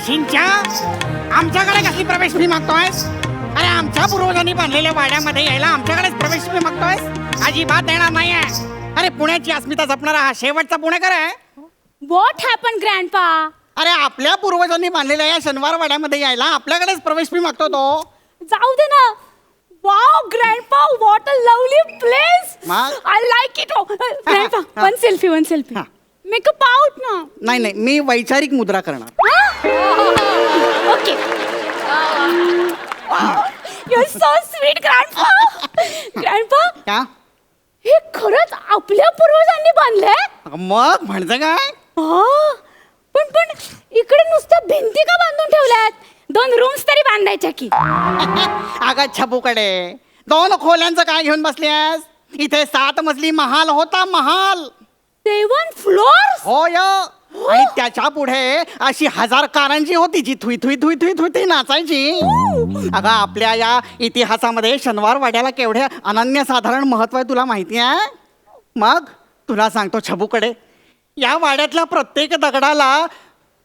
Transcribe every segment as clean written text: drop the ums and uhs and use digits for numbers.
शिंच्या आमच्याकडे कसली प्रवेश फी मागतोयस? अरे आमच्या पूर्वजांनी बांधलेल्या वाड्यामध्ये यायला आमच्याकडेच प्रवेश फी मागतोयस? अजिबात देणार नाहीये. अरे पुण्याची अस्मिता जपणारा हा शेवटचा पुणेकर आहे. What happen grandpa? अरे आपल्या पूर्वजांनी बांधलेल्या या शनिवार वाड्यामध्ये यायला आपल्याकडेच प्रवेश फी मागतो तो. जाऊ दे ना. Wow grandpa, what a lovely place. मग? I like it. Grandpa, one selfie. हा. मेकअप आउट ना. नाही मी वैचारिक मुद्रा करणार. Okay. You so sweet grandpa. Grandpa, का हे खरंच आपल्या पूर्वजांनी बांधलंय? मग म्हणजे काय? पण इकडे नुसतं भिंती का बांधून ठेवल्यात? 2 रूम्स तरी बांधायच्या की. अगं छबूकडे 2 खोल्यांचं काय घेऊन बसलीस? इथे 7 मजली महाल होता, महाल. 7 फ्लोअर्स? होय. आणि त्याच्या पुढे अशी 1000 कारंजी होती जी Thuy Thuy Thuy Thuy Thuy नाचायची. अगं आपल्या या इतिहासामध्ये शनिवार वाड्याला केवढे अनन्यसाधारण महत्व आहे तुला माहिती आहे? मग तुला सांगतो छबूकडे, या वाड्यातल्या प्रत्येक दगडाला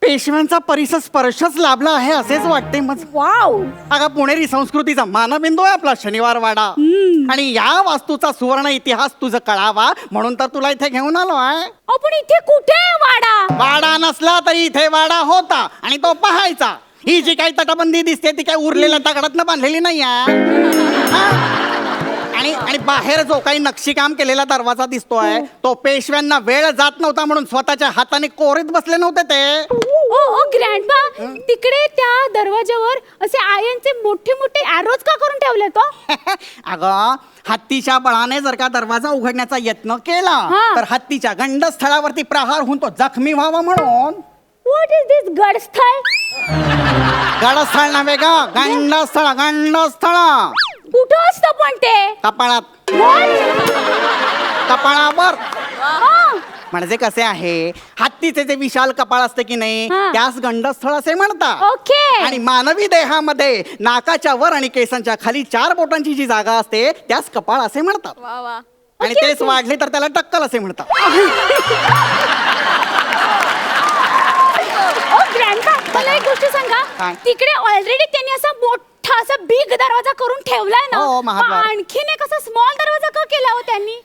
पेशव्यांचा परिसर स्पर्शच लाभला आहे असेच वाटते मग. वाव. अगं पुणेरी संस्कृतीचा मानबिंदू आहे आपला शनिवार वाडा. आणि या वास्तूचा सुवर्ण इतिहास तुझं कळावा म्हणून तर तुला इथे घेऊन आलो आहे. आपण इथे कुठे आहे वाडा? वाडा नसला तरी इथे वाडा होता आणि तो पाहायचा. ही जी काही तटबंदी दिसते ती काही उरलेल्या दगडातनं बांधलेली नाही आहे. आणि बाहेर जो काही नक्षीकाम केलेला दरवाजा दिसतोय तो पेशव्यांना वेळ जात नव्हता म्हणून स्वतःच्या हाताने कोरीत बसले नव्हते ते. ओ ग्रँडपा, तिकडे त्या दरवाजावर असे आयनचे मोठे मोठे एरोज का करून ठेवले तो? अगं हत्तीच्या बळाने जर का दरवाजा उघडण्याचा यत्न केला तर हत्तीच्या गंडस्थळावरती प्रहार होऊन तो जखमी व्हावा म्हणून. व्हॉट इज दिस गडस्थळ? गडस्थळ नव्हे ग, गंडस्थळ. गंडस्थळ कुठं असतं पण ते? कपाळात. What? कपाळावर. हा. म्हणजे कसे आहे, हत्तीचे जे विशाल कपाळ असते की नाही त्यास गंडस्थळ असे म्हणतात. ओके. आणि मानवी देहामध्ये नाकाच्या वर आणि केसांच्या खाली 4 बोटांची जी जागा असते त्यास कपाळ असे म्हणतात. आणि तेच वाढले तर त्याला टक्कल असे म्हणतात. ग्रँडपा, मला एक गोष्ट सांगा. काय? तिकडे ऑलरेडी त्यांनी असा मोठा असा बिग दरवाजा करून ठेवलाय ना. हो, महाद्वार. आणखीन एक असा स्मॉल दरवाजा का केला हो त्यांनी?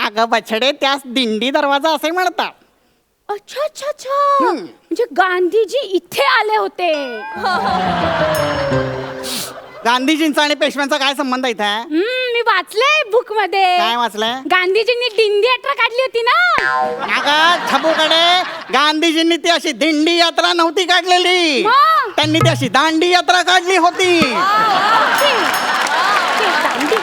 अगं बछडे, त्यास दिंडी दरवाजा असे म्हणतात. अच्छा अच्छा अच्छा. म्हणजे गांधीजी इथे आले होते. गांधीजींचा आणि पेशव्यांचा काय संबंध इथे? मी वाचलंय बुक मध्ये. काय वाचलंय? गांधीजींनी दिंडी यात्रा काढली होती ना. अगं छबूकडे, गांधीजींनी ती अशी दिंडी यात्रा नव्हती काढलेली, मग? त्यांनी ती अशी दांडी यात्रा काढली होती. ओके. दांडी.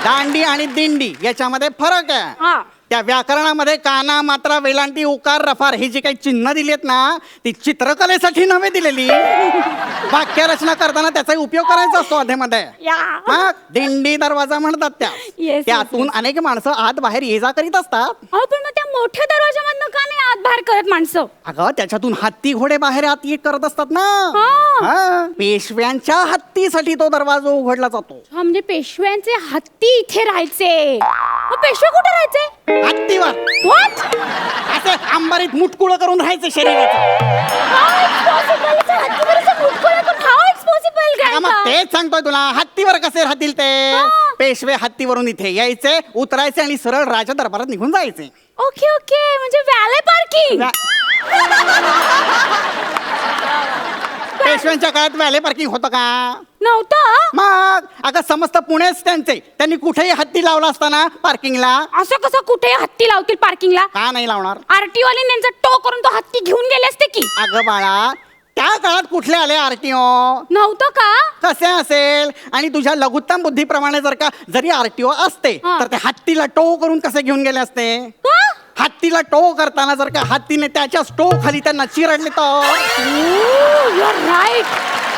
दांडी आणि दिंडी याच्यामध्ये फरक आहे. हा. त्या व्याकरणामध्ये काना, मात्रा, वेलांटी, उकार, रफार ही जी काही चिन्ह दिली आहेत ना ती चित्रकलेसाठी नव्हे दिलेली. वाक्यरचना करताना त्याचा उपयोग करायचा असतो अधेमध्ये. मग दिंडी दरवाजा म्हणतात त्या. Yes, त्यातून अनेक माणसं आत बाहेर ये जा करीत असतात. पण मग त्या मोठ्या दरवाजामधनं का नाही आत बाहेर करत माणसं? अगं त्याच्यातून हत्ती घोडे बाहेर आत ये करत असतात ना. हा. पेशव्यांच्या हत्तीसाठी तो दरवाजा उघडला जातो. म्हणजे पेशव्यांचे हत्ती इथे राहायचे. मग पेशवे कुठे राहायचे? हत्तीवर. What? असे अंबारीत मुटकुळ करून राहायचं शरीराचं. मग तेच सांगतोय तुला, हत्तीवर कसे राहतील ते. पेशवे हत्तीवरून इथे यायचे, उतरायचे आणि सरळ राजा दरबारात निघून जायचे. Okay okay. म्हणजे वॅले पार्किंग. पेशव्यांच्या काळात व्हॅले पार्किंग होतं का? नव्हतं. मग अगं समस्त पुणेच त्यांचे. त्यांनी कुठेही हत्ती लावला असताना पार्किंगला. असं कसं कुठे हत्ती लावतील पार्किंगला? का नाही लावणार? आरटीओ वाले त्यांचा टो करून तो हत्ती घेऊन गेले असते की. अगं बाळा, त्या काळात कुठले आले आरटीओ? नव्हतं का? कसे असेल? आणि तुझ्या लघुत्तम बुद्धीप्रमाणे जर का जरी आरटीओ असते तर ते हत्तीला टो करून कसे घेऊन गेले असते? हत्तीला टो करताना जर का हत्तीने त्याच्या टो खाली त्यांना चिरडले तर. You are right.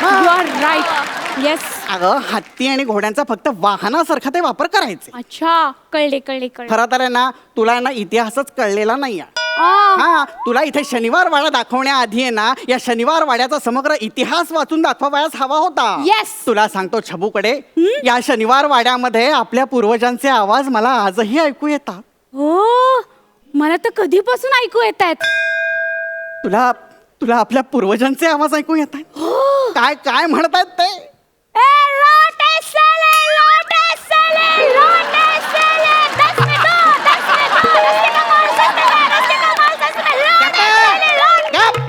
You are right. Yes. अगं हत्ती आणि घोड्यांचा फक्त वाहनासारखा ते वापर करायचे. अच्छा, कळले कळले कळले. खरं तर आहे ना, तुला ना इतिहासच कळलेला नाहीये. हा, तुला इथे शनिवार वाडा दाखवण्याआधी आहे ना या शनिवार वाड्याचा समग्र इतिहास वाचून दाखवायला हवा होता. Yes. तुला सांगतो छबूकडे, या शनिवार वाड्यामध्ये आपल्या पूर्वजांचे आवाज मला आजही ऐकू येतात. हो, मला तर कधीपासून ऐकू येत आहेत. तुला आपल्या पूर्वजांचे आवाज ऐकू येत आहेत? काय काय म्हणतात ते? लोटस साले, लोटस साले, लोटस साले, 10 में 2, 10 में 2, रस्ते का माल, रस्ते का माल, 10 में लोटस साले, गप! लोटस.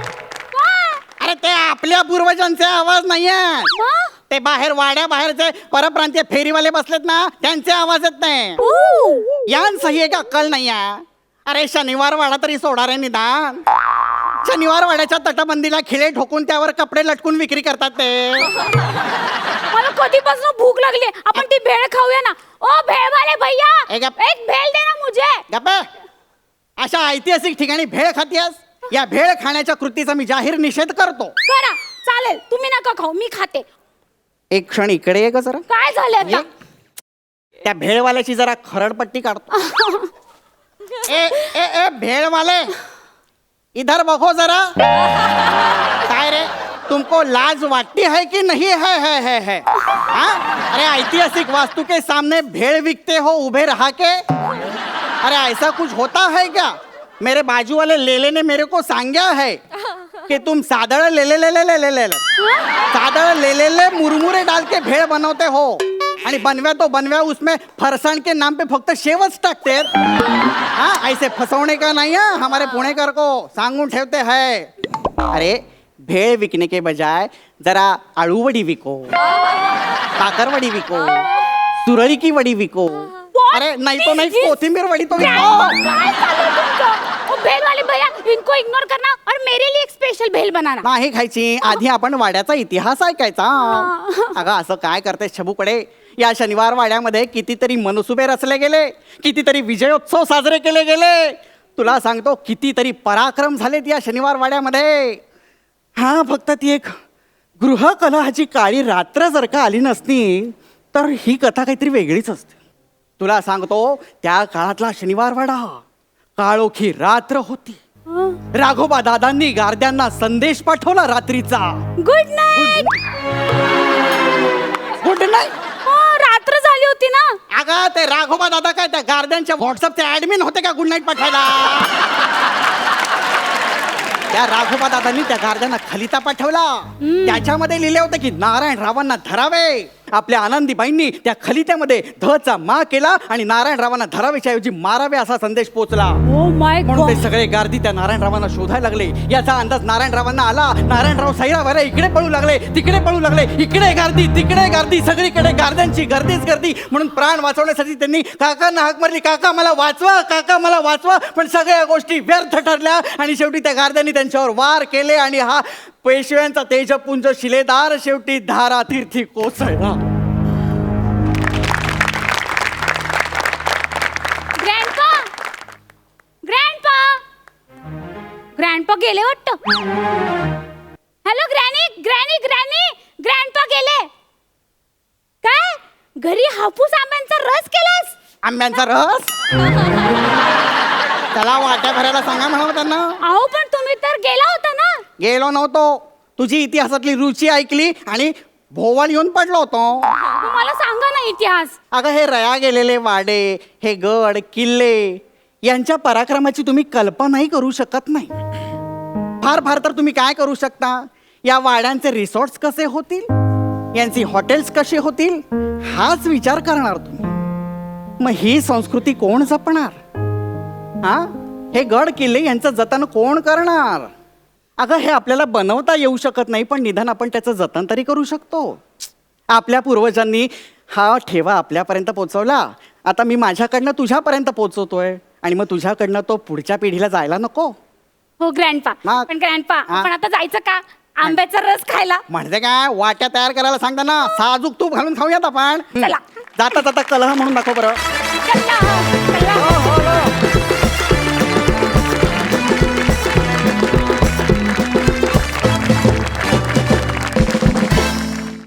अरे ते आपल्या पूर्वजांचे आवाज नाहीये. ते बाहेर वाड्या बाहेरचे परप्रांतीय फेरीवाले बसलेत ना, त्यांचे आवाज येत नाही. यान सही एक अक्कल नाहीये. अरे शनिवार वाडा तरी सोडा रे निदान. शनिवार वाड्याच्या तटबंदीला खिळे ठोकून त्यावर कपडे लटकून विक्री करतात ते. मला कधीपासून भूक लागली, आपण ती भेळ खाऊया ना. ओ भेळवाले भैया, ए गप. एक भेळ दे ना मुझे. गप्पे, अशा ऐतिहासिक ठिकाणी भेळ खातीयस? या भेळ खाण्याच्या कृतीचा मी जाहीर निषेध करतो. करा, चालेल, तुम्ही नका खाऊ, मी खाते. एक क्षण इकडे ये ग जरा. काय झालं आता? त्या भेळवाल्याची जरा खरडपट्टी काढतो. ए ए ए भेळवाले, इधर बघो जरा. काय रे, तुमको लाज वाटती है कि नहीं है? हाँ? अरे ऐतिहासिक वास्तु के सामने भेड़ बिकते हो उभे रहा के? अरे ऐसा कुछ होता है क्या? मेरे बाजू वाले लेले ने मेरे को सांगा है कि तुम सादड़ ले सादड़ ले मुरमुरे डाल के भेड़ बनवते हो आणि बनव्या तो बनव्या उसमें फरसाण के नाम पे फक्त शेवच टाकते. हाँ, ऐसे फसवणे का नहीं है हमारे पुणेकर को, सांगून ठेवते हैं. अरे भेळ विकने के बजाय जरा आळूवडी विको, काकरवडी विको, सुरळी की वडी विको. अरे नहीं तो नहीं, कोथिंबीर वडी तो विको. काय चालू तुमचं? ओ भेल वाले भैया, इनको इग्नोर करना और मेरे लिए एक स्पेशल भेल बनाना. नाही खायची, आधी आपण वाड्याचा इतिहास ऐकायचा. अगं असं काय करते शबूकडे? या शनिवार वाड्यामध्ये कितीतरी मनसुबे रचले गेले, कितीतरी विजयोत्सव साजरे केले गेले. तुला सांगतो कितीतरी पराक्रम झालेत या शनिवार वाड्यामध्ये. हा, फक्त ती एक गृहकलहाची काळी रात्र जर का आली नसती तर ही कथा काहीतरी वेगळीच असते. तुला सांगतो त्या काळातला शनिवार वाडा काळोखी रात्र होती. राघोबा दादांनी गारद्यांना संदेश पाठवला रात्रीचा. Good night. Good night. रात्र झाली होती ना. अगं ते राघोबा दादा काय त्या गार्डनच्या व्हॉट्सअपचे ऍडमिन होते का गुड नाईट पाठवायला? त्या राघोबा दादांनी त्या गार्डनला खलिता पाठवला. त्याच्यामध्ये लिहिले होते की नारायण रावांना धरावे. आपल्या आनंदीबाईंनी त्या खलित्यामध्ये धचा मा केला आणि नारायण रावांना धरावेच्या ऐवजी मारावे असा संदेश पोहोचला. ओ माय म्हणून ते गॉड. सगळे गार्दी त्या नारायणरावांना शोधायला लागले. याचा अंदाज नारायणरावांना आला. नारायणराव सैरावारे इकडे पळू लागले, तिकडे पळू लागले. इकडे गार्दी, तिकडे गार्दी, सगळीकडे गार्द्यांची गर्दीच गर्दी. म्हणून प्राण वाचवण्यासाठी त्यांनी काकांना हाक मारली, काका मला वाचवा, काका मला वाचवा. पण सगळ्या गोष्टी व्यर्थ ठरल्या आणि शेवटी त्या गार्द्यांनी त्यांच्यावर वार केले आणि हा पेशव्यांचा तेजपुंज शिलेदार शेवटी धारातीर्थी कोसळला. ग्रँडपा गेले वाटतं. Hello granny, granny, granny, grandpa गेले. काय घरी हापूस आंब्यांचा रस केलास? आंब्यांचा रस? त्याला वाट्या भरायला सांगा म्हणावं त्यांना. अहो पण तुम्ही तर गेला होता ना. गेलो नव्हतो, तुझी इतिहासातली रुची ऐकली आणि भोवळ येऊन पडलो होतो. मला सांगा ना इतिहास. अगं हे रया गेलेले वाडे, हे गड किल्ले यांच्या पराक्रमाची तुम्ही कल्पनाही करू शकत नाही. फार फार तर तुम्ही काय करू शकता, या वाड्यांचे रिसॉर्ट्स कसे होतील, यांची हॉटेल्स कसे होतील हाच विचार करणार तुम्ही. मग ही संस्कृती कोण जपणार? हा, हे गड किल्ले यांचं जतन कोण करणार? अगं हे आपल्याला बनवता येऊ शकत नाही, पण निदान आपण त्याचं जतन तरी करू शकतो. आपल्या पूर्वजांनी हा ठेवा आपल्यापर्यंत पोचवला. आता मी माझ्याकडनं तुझ्यापर्यंत पोचवतोय आणि मग तुझ्याकडनं तो पुढच्या पिढीला जायला नको. हो ग्रँडपा. मग? पण ग्रँडपा, हा? आपण आता जायचं का आंब्याचा रस खायला? म्हणजे काय, वाट्या तयार करायला सांगता ना, साजूक तूप घालून खाऊयात आपण. चला. जाता जाता कलह म्हणून दाखव बरं. चला.